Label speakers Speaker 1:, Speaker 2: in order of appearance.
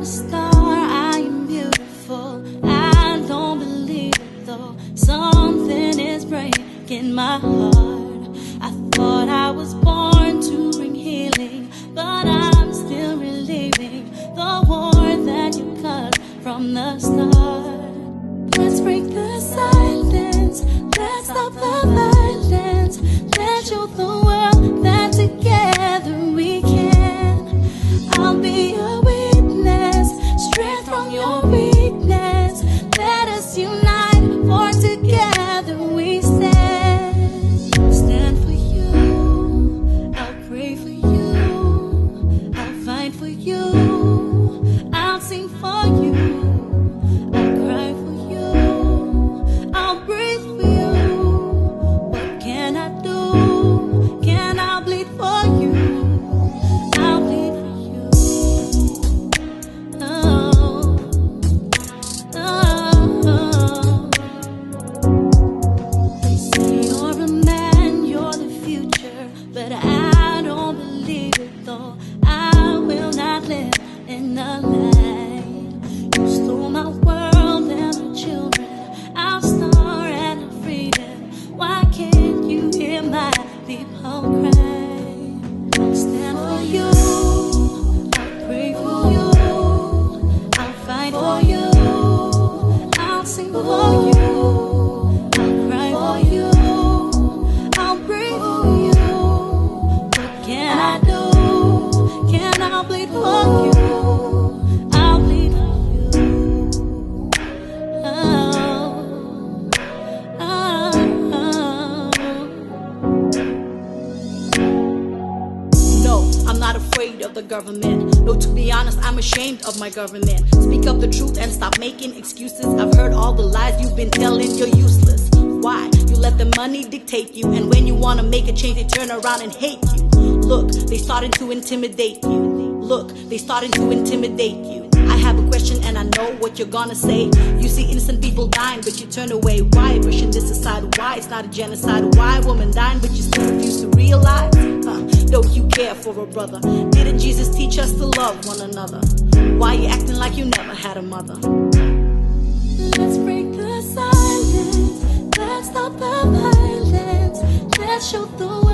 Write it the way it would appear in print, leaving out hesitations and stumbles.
Speaker 1: a star, I am beautiful. I don't believe it though. Something is breaking my heart. I thought I was born to bring healing, but I'm still reliving the war that you caused from the start. Let's break the silence. Let's stop the violence. Let's show the world that together we can. I'll be a witness, strength from your weakness. Let us unite, for together we stand. Stand for you, I'll pray for you, I'll fight for you, I'll sing for you, I'll cry for you, I'll breathe for you. What can I do? Can I bleed for you? I'll bleed for you. Oh, oh. They say you're a man, you're the future, but I don't believe it though. I will not live in a lie. You stole my world and my children, our star and our freedom. Why can't you hear my people cry? I'll stand for you, I'll pray for you, I'll fight for you, I'll sing for you, I'll cry for you, I'll breathe for you. What can I do? Can I bleed for you? I'll bleed for you. Oh, oh, oh.
Speaker 2: No, I'm not afraid of the government. No, to be honest, I'm ashamed of my government. Speak up the truth and stop making excuses. I've heard all the lies you've been telling, you're useless. Why? You let the money dictate you, and when you want to make a change, they turn around and hate you. Look, they starting to intimidate you. Look, they starting to intimidate you. I have a question and I know what you're gonna say. You see innocent people dying, but you turn away. Why? Pushing this aside. Why? It's not a genocide. Why? Women dying, but you still refuse to realize. Don't you care for a brother? Didn't Jesus teach us to love one another? Why you acting like you never had a mother?
Speaker 1: Let's break the silence. Let's stop the violence. Let's show the world